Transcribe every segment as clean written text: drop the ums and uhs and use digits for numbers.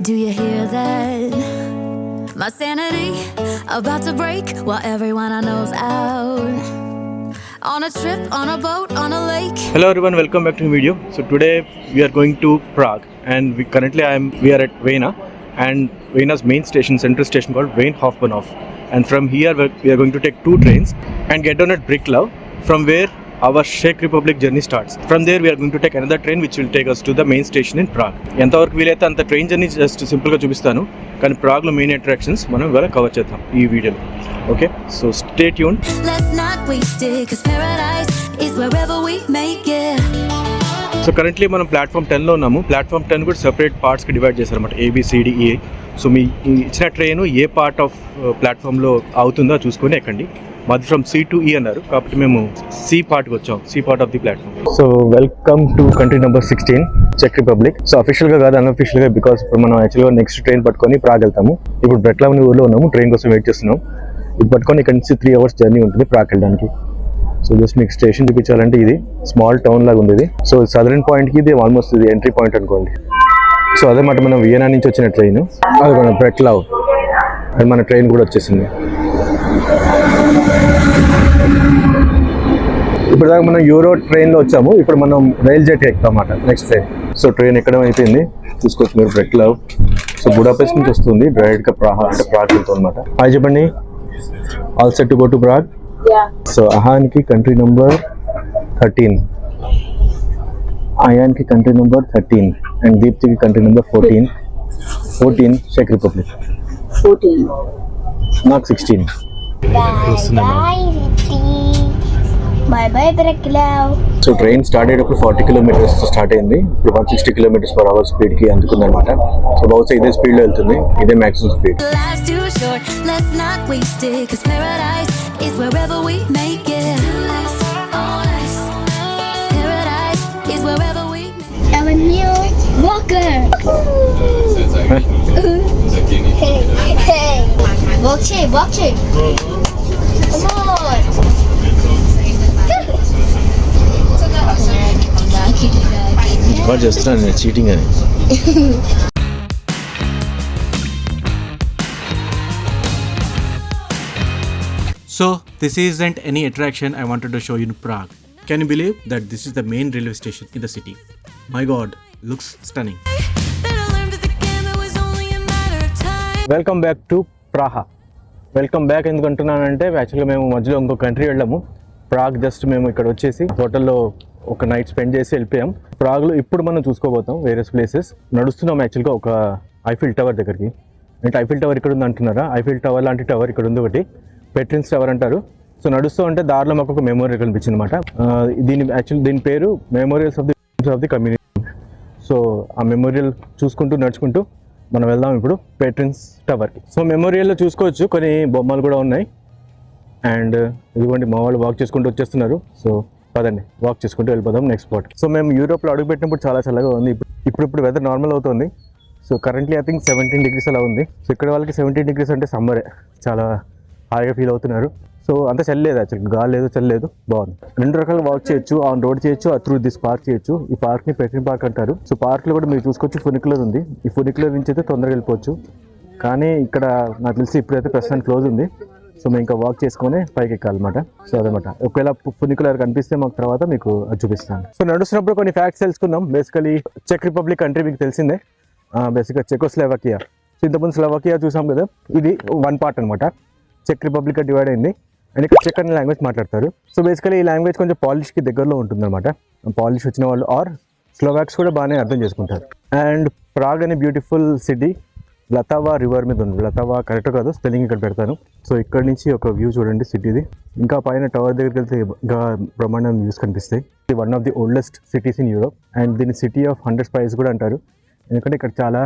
Do you hear that? My sanity about to break while everyone I know's out. On a trip, on a boat, on a lake. Hello everyone, welcome back to the video. So today we are going to Prague, and we are at Vienna, and Vienna's main station, central station called Vien-Hofbahnhof. And from here we are going to take 2 trains and get down at Bricklau, from where our Czech Republic journey starts. From there we are going to take another train which will take us to the main station in Prague. ఎంతవరకు వీలైతే అంత train journey just సింపుల్గా చూపిస్తాను, కానీ ప్రాగ్లో main attractions మనం ఇవాళ cover చేద్దాం ఈ వీడియోలో. Okay, so stay tune. So currently మనం ప్లాట్ఫామ్ 10లో ఉన్నాము. ప్లాట్ఫామ్ 10 కూడా సెపరేట్ పార్ట్స్కి డివైడ్ చేశారన్నమాట, ABCDE. సో మీ ఇచ్చిన ట్రైన్ ఏ పార్ట్ ఆఫ్ ప్లాట్ఫామ్లో అవుతుందో చూసుకొని ఎక్కండి. మాది ఫ్రమ్ C to E అన్నారు, కాబట్టి మేము C పార్ట్కి వచ్చాం, C part of the platform. So welcome to country number 16, చెక్ రిపబ్లిక్. సో అఫీషియల్గా కాదు, అన్అఫీషియల్గా, బికాస్ ఇప్పుడు మనం యాక్చువల్గా నెక్స్ట్ ట్రైన్ పట్టుకొని ప్రాగ్ వెళ్తాము. ఇప్పుడు బ్రెక్లావ్ ఊర్లో ఉన్నాము, ట్రైన్ కోసం వెయిట్ చేస్తున్నాం. ఇది పట్టుకొని ఇక్కడ నుంచి 3 hours జర్నీ ఉంటుంది ప్రాగ్ వెళ్ళడానికి. సో జస్ట్ మీకు స్టేషన్ చూపించాలంటే ఇది స్మాల్ టౌన్ లాగా ఉంది. సో సదరన్ పాయింట్కి ఇది ఆల్మోస్ట్ ఇది ఎంట్రీ పాయింట్ అనుకోండి. సో అదేమాట మనం వియనా నుంచి వచ్చిన ట్రైన్, అది మన బ్రెక్లావ్, అది మన ట్రైన్ కూడా వచ్చేసింది. ఇప్పుడు దాకా మనం యూరో ట్రైన్లో వచ్చాము, ఇప్పుడు మనం రైల్ జెట్ ఎక్కుతాం అన్నమాట నెక్స్ట్ ట్రైన్. సో ట్రైన్ ఎక్కడం అయిపోయింది, చూసుకోవచ్చు మీరు బ్రెక్లావ్. సో బుడాపెస్ట్ నుంచి వస్తుంది డైరెక్ట్గా ప్రాగ్, అంటే ప్రాగ్ వెళ్తాం అనమాట. హాయ్ చెప్పండి, all set to go to Prague. So అహాన్కి కంట్రీ నెంబర్ 13, అయాన్కి కంట్రీ నెంబర్ 13 అండ్ దీప్తికి కంట్రీ నెంబర్ 14 చెక్ రిపబ్లిక్. 14 నాకు 16. Bye bye Bricklau. So train start అయ్యేటప్పుడు 40 kilometers స్టార్ట్ అయింది, ఇప్పుడు 160 km/h స్పీడ్కి అందుకుంది అనమాట. సో బహుశా ఇదే స్పీడ్లో వెళ్తుంది, ఇదే maximum speed. Walker. Hey. Watch it. Come on. వాడు చేస్తున్నాను నేను చీటింగ్ అని. So this isn't any attraction I wanted to show you in Prague. Can you believe that this is the main railway station in the city? My god, looks stunning. Welcome back to Praha. Welcome back ఎందుకు అంటున్నానంటే, యాక్చువల్గా మేము మధ్యలో ఇంకో country వెళ్ళాము. Prague just మేము ఇక్కడ వచ్చేసి హోటల్లో ఒక నైట్ స్పెండ్ చేసి వెళ్ళిపోయాం. ప్రాగ్లో ఇప్పుడు మనం చూసుకోబోతాం వేరియస్ ప్లేసెస్. నడుస్తున్నాం యాక్చువల్గా ఒక ఐఫిల్ టవర్ దగ్గరికి. అంటే ఐఫిల్ టవర్ ఇక్కడ ఉంది అంటున్నారా? ఐఫిల్ టవర్ లాంటి టవర్ ఇక్కడ ఉంది ఒకటి, పెట్రిన్స్ టవర్ అంటారు. సో నడుస్తూ ఉంటే దారిలో మాకు ఒక మెమోరియల్ కనిపించింది అనమాట. దీని పేరు memorials of the community. So ఆ మెమోరియల్ చూసుకుంటూ నడుచుకుంటూ మనం వెళ్దాం ఇప్పుడు పెట్రిన్స్ టవర్కి. సో మెమోరియల్లో చూసుకోవచ్చు కొన్ని బొమ్మలు కూడా ఉన్నాయి. అండ్ ఇదిగోండి మా వాళ్ళు వాక్ చేసుకుంటూ వచ్చేస్తున్నారు. సో పదండి వాక్ చేసుకుంటూ వెళ్ళిపోదాం నెక్స్ట్ స్పాట్. సో మేము యూరోప్లో అడుగుపెట్టినప్పుడు చాలా చల్లగా ఉంది, ఇప్పుడు వెదర్ నార్మల్ అవుతుంది. So currently I think 17 degrees అలా ఉంది. సో ఇక్కడ వాళ్ళకి 17 degrees అంటే సమ్మరే, చాలా హాయిగా ఫీల్ అవుతున్నారు. సో అంత చల్లలేదు యాక్చువల్గా, గాలి లేదు, చల్లలేదు, బాగుంది. 2 రకాలుగా వాక్ చేయొచ్చు, ఆన్ రోడ్ చేయొచ్చు, త్రూ దిస్ పార్క్ చేయొచ్చు. ఈ పార్క్ని పెట్రిన్ పార్క్ అంటారు. సో పార్క్లో కూడా మీరు చూసుకోవచ్చు ఫునిక్యులర్ ఉంది. ఈ ఫునిక్యులర్ నుంచి అయితే తొందరగా వెళ్ళిపోవచ్చు, కానీ ఇక్కడ నాకు తెలిసి ఇప్పుడైతే ప్రస్తుతం క్లోజ్ ఉంది. సో మేము ఇంకా వాక్ చేసుకొని పైకి ఎక్కాలన్నమాట. సో అదనమాట, ఒకవేళ ఫునిక్యులర్ కనిపిస్తే మాకు తర్వాత మీకు అది చూపిస్తాను. సో నడుస్తున్నప్పుడు కొన్ని ఫ్యాక్ట్స్ తెలుసుకుందాం. బేసికలీ చెక్ రిపబ్లిక్ కంట్రీ మీకు తెలిసిందే, బేసిక్గా చెకోస్లోవాకియా. సో ఇంతకుముందు స్లోవాకియా చూసాం కదా, ఇది 1 part అనమాట. చెక్ రిపబ్లిక్గా డివైడ్ అయింది, అండ్ ఇక్కడ చెక్ అనే లాంగ్వేజ్ మాట్లాడతారు. సో బేసికలీ ఈ లాంగ్వేజ్ కొంచెం పాలిష్కి దగ్గరలో ఉంటుందన్నమాట. పాలిష్ వచ్చిన వాళ్ళు ఆర్ స్లోవాక్స్ కూడా బాగానే అర్థం చేసుకుంటారు. అండ్ ప్రాగ్ అనే బ్యూటిఫుల్ సిటీ లతావా రివర్ మీద ఉంది. లతావా కరెక్ట్ కాదు, స్పెల్లింగ్ ఇక్కడ పెడతాను. సో ఇక్కడ నుంచి ఒక వ్యూ చూడండి సిటీది. ఇంకా పైన టవర్ దగ్గరికి వెళ్తే ఇంకా బ్రహ్మాండం వ్యూస్ కనిపిస్తాయి. ఇది one of the oldest cities in Europe, and దీన్ని సిటీ ఆఫ్ 100 spires కూడా అంటారు. ఎందుకంటే ఇక్కడ చాలా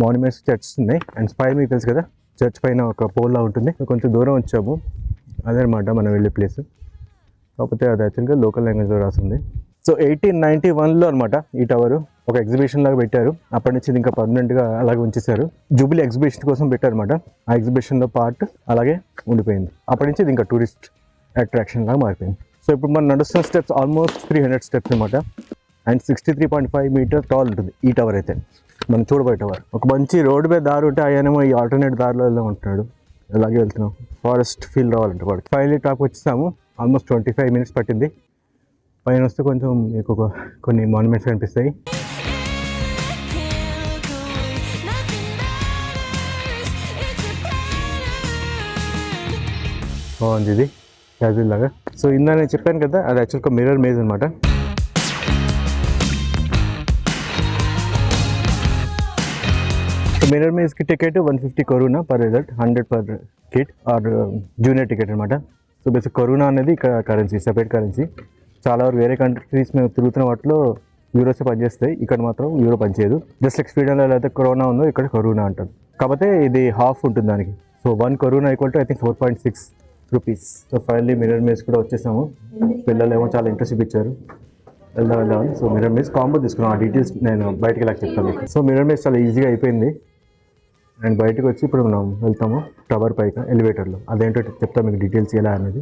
మాన్యుమెంట్స్, చర్చ్స్ ఉన్నాయి. అండ్ స్పైర్ మీకు తెలుసు కదా, చర్చ్ పైన ఒక పోల్లా ఉంటుంది. కొంచెం దూరం వచ్చాము, అదే అనమాట మనం వెళ్ళే ప్లేస్. కాకపోతే అది యాక్చువల్గా లోకల్ లాంగ్వేజ్లో రాసింది. సో 1891లో అనమాట ఈ టవరు ఒక ఎగ్జిబిషన్ లాగా పెట్టారు. అప్పటి నుంచి ఇంకా పర్మనెంట్గా అలాగే ఉంచేశారు. జూబిలీ ఎగ్జిబిషన్ కోసం పెట్టారనమాట. ఆ ఎగ్జిబిషన్లో పార్ట్ అలాగే ఉండిపోయింది. అప్పటి నుంచి ఇది ఇంకా టూరిస్ట్ అట్రాక్షన్ లాగా మారిపోయింది. సో ఇప్పుడు మనం నడుస్తున్న స్టెప్స్ ఆల్మోస్ట్ 300 steps అనమాట. అండ్ 63.5 meter టాల్ ఉంటుంది ఈ టవర్ అయితే. మనం చూడబెట్టేవారు. ఒక మంచి రోడ్డు మీద దారి ఉంటే ఆయనేమో ఈ ఆల్టర్నేట్ దారిలో వెళ్దాం అంటున్నాడు. అలాగే వెళ్తున్నాం. ఫారెస్ట్ ఫీల్ రావాలంటే వాడికి. ఫైనలీ టాప్ వచ్చేసాము. ఆల్మోస్ట్ 25 minutes పట్టింది. పైన వస్తే కొంచెం మీకు కొన్ని మాన్యుమెంట్స్ కనిపిస్తాయి. బాగుంది ఇది క్యాజువల్ లాగా. సో ఇందా నేను చెప్పాను కదా, అది యాక్చువల్గా మిర్రర్ మేజ్ అనమాట. సో మిర్రర్ మేజ్కి ticket 150 koruna per adult, 100 per kid or junior ticket అనమాట. సో బేసిక్ కరోనా అనేది ఇక్కడ కరెన్సీ, సెపరేట్ కరెన్సీ. చాలా వరకు వేరే కంట్రీస్ మేము తిరుగుతున్న వాటిలో యూరోసే పనిచేస్తాయి, ఇక్కడ మాత్రం యూరో పనిచేయదు. జస్ట్ లైక్ స్వీడన్లో అయితే కరోనా ఉందో ఇక్కడ కరోనా అంటారు. కాకపోతే ఇది హాఫ్ ఉంటుంది దానికి. So 1 koruna equal to I think 4.6 rupees. So finally mirror maze కూడా వచ్చేసాము. పిల్లలు ఏమో చాలా ఇంట్రెస్ట్ చూపించారు, వెళ్దామని. సో మిర్రర్ మేజ్ కాంబో తీసుకున్నాం. ఆ డీటెయిల్స్ నేను బయటకి ఇలా చెప్తాను మీకు. సో మిర్రర్ మేజ్ చాలా ఈజీగా అయిపోయింది. అండ్ బయటకు వచ్చి ఇప్పుడు మనం వెళ్తాము టవర్ పైకి ఎలివేటర్లో. అదేంటో చెప్తాను మీకు డీటెయిల్స్ ఎలా అనేది.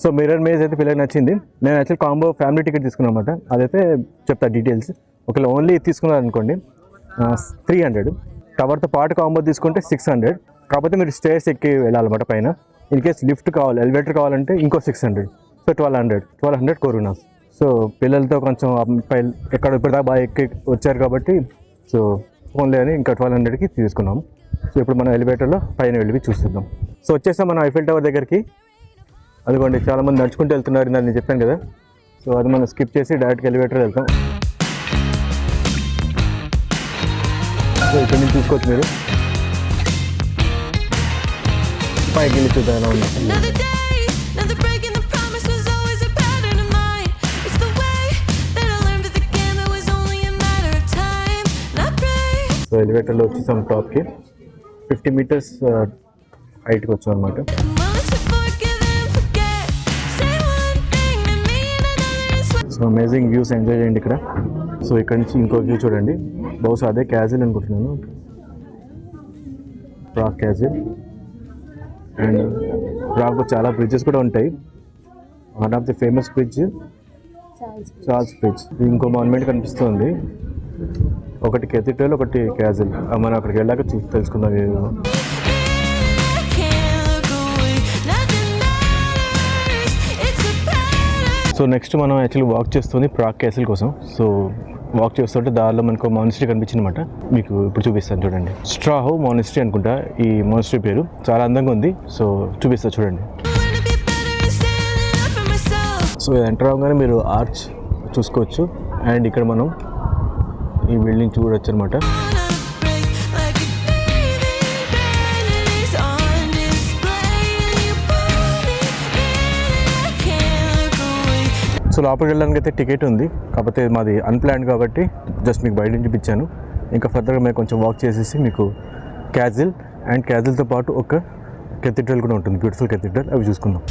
సో మిర్రర్ మేజ్ అయితే పిల్లలకి నచ్చింది. నేను యాక్చువల్ కాంబో ఫ్యామిలీ టికెట్ తీసుకున్నాను అనమాట. అదైతే చెప్తా డీటెయిల్స్. ఒకవేళ ఓన్లీ తీసుకున్నారు అనుకోండి 300. టవర్తో పాటు కాంబో తీసుకుంటే 600. కాకపోతే మీరు స్టేర్స్ ఎక్కి వెళ్ళాలన్నమాట పైన. ఇన్ కేస్ లిఫ్ట్ కావాలి, ఎలివేటర్ కావాలంటే ఇంకో 600. So 1200 korunas. సో పిల్లలతో కొంచెం ఎక్కడ ఇప్పటిదాకా బాగా ఎక్కి వచ్చారు కాబట్టి సో ఓన్లీ అని ఇంకా 1200కి తీసుకున్నాం. సో ఇప్పుడు మనం ఎలివేటర్లో పైన వెళ్ళి చూస్తున్నాం. సో వచ్చేసాం మనం ఐఫిల్ టవర్ దగ్గరికి. అదిగోండి చాలామంది నడుచుకుంటూ వెళ్తున్నారు, నేను చెప్పాను కదా. సో అది మనం స్కిప్ చేసి డైరెక్ట్గా ఎలివేటర్ వెళ్తాం. సో ఇక్కడ నుంచి చూసుకోవచ్చు మీరు. పైకి వెళ్ళి చూద్దాం ఎలా ఉంది. సో ఎలివేటర్లో వచ్చేసాం టాప్కి. 50 meters హైట్కి వచ్చాం అనమాట. సో అమేజింగ్ వ్యూస్ ఎంజాయ్ చేయండి ఇక్కడ. సో ఇక్కడ నుంచి ఇంకో వ్యూ చూడండి. బహుశా అదే క్యాజిల్ అనుకుంటున్నాను, ప్రాగ్ క్యాజిల్. అండ్ ప్రాగ్లో చాలా బ్రిడ్జెస్ కూడా ఉంటాయి. One of the famous bridge Charles bridge. ఇంకో మాన్యుమెంట్ కనిపిస్తుంది, ఒకటి కెథీడ్రల్, ఒకటి క్యాజిల్. మనం అక్కడికి వెళ్ళాక తెలుసుకుందాం. సో నెక్స్ట్ మనం యాక్చువల్లీ వాక్ చేస్తుంది ప్రాగ్ క్యాసిల్ కోసం. సో వాక్ చేస్తుంటే దారిలో మనకు మానిస్ట్రీ కనిపించింది అనమాట. మీకు ఇప్పుడు చూపిస్తాను చూడండి. స్ట్రాహో మానిస్ట్రీ అనుకుంటా ఈ మానిస్ట్రీ పేరు. చాలా అందంగా ఉంది. సో చూపిస్తా చూడండి. సో ఎంటర్ అవగానే మీరు ఆర్చ్ చూసుకోవచ్చు. అండ్ ఇక్కడ మనం ఈ బిల్డింగ్ చూడవచ్చు అనమాట. సో లోపలికి వెళ్ళడానికి అయితే టికెట్ ఉంది, కాకపోతే మాది అన్ప్లాన్డ్ కాబట్టి జస్ట్ మీకు బయట నుంచి చూపించాను. ఇంకా ఫర్దర్గా మేము కొంచెం వాక్ చేసేసి మీకు క్యాజిల్ అండ్ క్యాజిల్తో పాటు ఒక కెథీడ్రల్ కూడా ఉంటుంది, బ్యూటిఫుల్ కెథీడ్రల్, అవి చూసుకుందాం.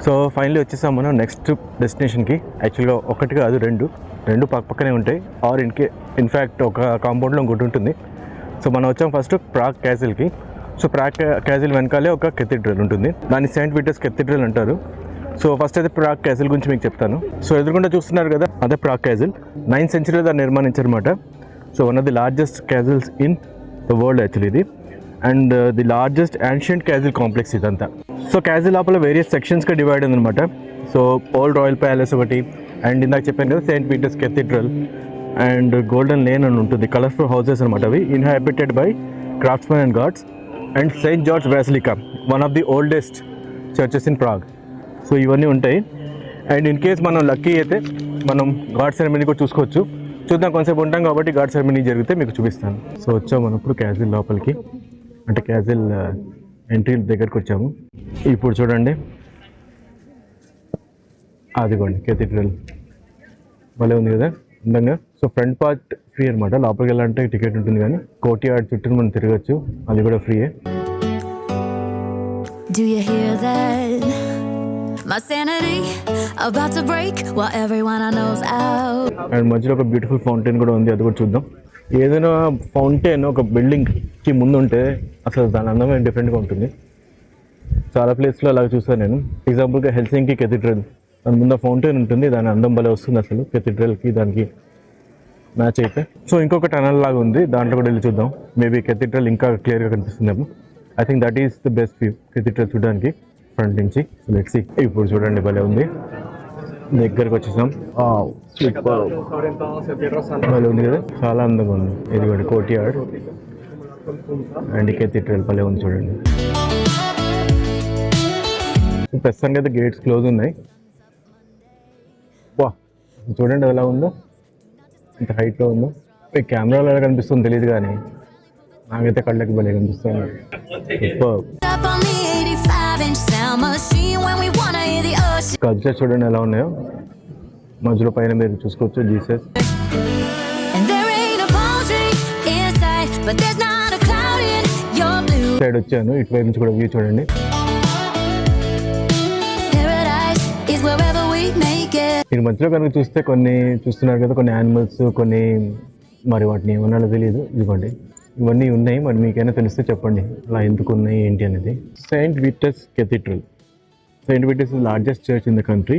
సో ఫైనలీ వచ్చేసాం మనం నెక్స్ట్ డెస్టినేషన్కి. యాక్చువల్గా ఒకటి కాదు రెండు పక్కనే ఉంటాయి. ఆర్ ఇన్ఫ్యాక్ట్ ఒక కాంపౌండ్లో ఇంకోటి ఉంటుంది. సో మనం వచ్చాం ఫస్ట్ ప్రాగ్ క్యాజిల్కి. సో ప్రాగ్ క్యాజిల్ వెనకాలే ఒక కెథీడ్రల్ ఉంటుంది, దాన్ని సెయింట్ పీటర్స్ కెథీడ్రల్ అంటారు. సో ఫస్ట్ అయితే ప్రాగ్ క్యాజిల్ గురించి మీకు చెప్తాను. సో ఎదురుకుండా చూస్తున్నారు కదా, అదే ప్రాగ్ క్యాజిల్. 9th century దాన్ని నిర్మాణించారన్నమాట. So one of the largest castles in the world actually ఇది. And the largest ancient castle complex ఇదంతా. సో క్యాజిల్ లోపల వేరియస్ సెక్షన్స్గా డివైడ్ అయిందనమాట. సో ఓల్డ్ రాయల్ ప్యాలెస్ ఒకటి, అండ్ ఇందాక చెప్పాను కదా Saint Peter's cathedral, and golden lane అని ఉంటుంది. కలర్ఫుల్ హౌసెస్ అనమాట అవి, inhabited by craftsmen and gods. And Saint George basilica, one of the oldest churches in Prague. So ఇవన్నీ ఉంటాయి. అండ్ ఇన్ కేస్ మనం లక్కీ అయితే మనం గాడ్ సెరమనీ కూడా చూసుకోవచ్చు. చూద్దాం, కొంతసేపు ఉంటాం కాబట్టి గాడ్ సెరమనీ జరిగితే మీకు చూపిస్తాను. సో వచ్చాము మనం ఇప్పుడు క్యాజిల్ లోపలికి, అంటే క్యాజిల్ ఎంట్రీ దగ్గరికి వచ్చాము. ఇప్పుడు చూడండి, అదిగోండి కెథీడ్రల్, భలే ఉంది కదా అందంగా. సో ఫ్రంట్ పార్ట్ ఫ్రీ అనమాట, లోపలికి వెళ్ళాలంటే టికెట్ ఉంటుంది, కానీ కోర్ట్యార్డ్ చుట్టూ మనం తిరగచ్చు, అది కూడా ఫ్రీయే. Do you hear that? My sanity about to break while everyone I know's out. And మధ్యలో ఒక బ్యూటిఫుల్ ఫౌంటైన్ కూడా ఉంది, అది కూడా చూద్దాం. ఏదైనా ఫౌంటైన్ ఒక బిల్డింగ్కి ముందు ఉంటే అసలు దాని అందమే డిఫరెంట్గా ఉంటుంది. చాలా ప్లేస్లో అలాగ చూసాను నేను. ఎగ్జాంపుల్గా హెల్సింకి కెథీడ్రల్, దాని ముందు ఫౌంటైన్ ఉంటుంది, దాని అందం భలే వస్తుంది అసలు కెథీడ్రల్కి దానికి మ్యాచ్ అయితే. సో ఇంకొక టనల్ లాగా ఉంది, దాంట్లో కూడా వెళ్ళి చూద్దాం. మేబీ కెథీడ్రల్ ఇంకా క్లియర్గా కనిపిస్తుందేమో. I think that is the best view cathedral చూడడానికి ఫ్రంట్ నుంచి. Let's see. ఇప్పుడు చూడండి భలే ఉంది, దగ్గరకు వచ్చేసాం. భలే ఉంది కదా, చాలా అందంగా ఉంది. ఇది కూడా కోర్ట్ యార్డ్ అండ్ కెథీడ్రల్ భలే ఉంది చూడండి. ప్రస్తుతానికి అయితే గేట్స్ క్లోజ్ ఉన్నాయి. వా చూడండి ఎలా ఉందో, ఇంత హైట్లో ఉందో. ఈ కెమెరాలో ఎలా కనిపిస్తుందో తెలియదు కానీ నాకైతే కళ్ళకి భలే కనిపిస్తుంది. Up on the 85-inch sound machine when we wanna hear the ocean. Culture చూడండి ఎలా ఉన్నాయో. మధ్యలో పైన మీరు చూసుకోవచ్చు Jesus. And there ain't a palm tree in sight, but there's not a cloud in your blue. Side వచ్చాను, ఇటువైపు నుంచి కూడా వ్యూ చూడండి. Paradise is wherever we make it. మీరు మధ్యలో కనుక చూస్తే కొన్ని చూస్తున్నారు కదా, కొన్ని యానిమల్స్, కొన్ని మరి వాటిని ఏమన్నా తెలియదు. ఇదిగోండి ఇవన్నీ ఉన్నాయి, మరి మీకైనా తెలిస్తే చెప్పండి అలా ఎందుకు ఉన్నాయి ఏంటి అనేది. Saint Vitus cathedral. Saint Vitus is largest church in the country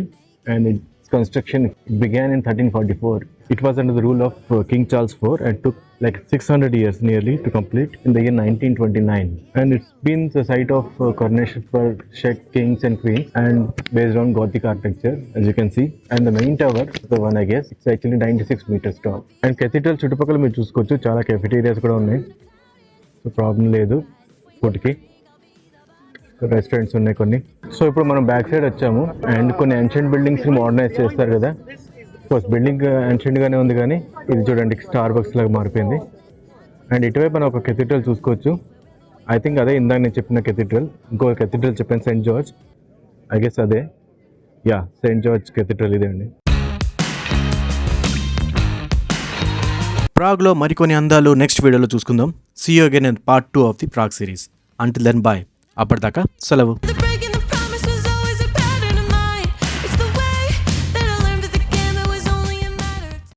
and it's construction began in 1344. It was under the rule of King Charles IV and took like 600 years nearly to complete in the year 1929. And it's been the site of coronation for Czech kings and queens and based on Gothic architecture, as you can see. And the main tower, the one I guess, it's actually 96 meters tall. And cathedral చుట్టుపక్కల మీరు చూసుకోవచ్చు చాలా cafeterias కూడా ఉన్నాయి. So problem లేదు ఫుడ్కి. Restaurants ఉన్నాయి కొన్ని. సో ఇప్పుడు మనం బ్యాక్ సైడ్ వచ్చాము అండ్ కొన్ని ఏన్షియంట్ బిల్డింగ్స్ని మోడర్నైజ్ చేస్తారు కదా. కోర్స్ బిల్డింగ్ ఏన్షియంట్గానే ఉంది కానీ ఇది చూడండి స్టార్ బక్స్ లాగా మారిపోయింది. అండ్ ఇటువైపు మనం ఒక కెథీడ్రల్ చూసుకోవచ్చు. ఐ థింక్ అదే ఇందాక నేను చెప్పిన కెథీడ్రల్. ఇంకో కెథీడ్రల్ చెప్పాను సెయింట్ జార్జ్, ఐ గెస్ అదే. యా, సెయింట్ జార్జ్ కెథీడ్రల్ ఇదే అండి. ప్రాగ్లో మరికొన్ని అందాలు నెక్స్ట్ వీడియోలో చూసుకుందాం. See you again in part 2 of the Prague series. Until then bye. అప్పటిదాకా సెలవు. The breaking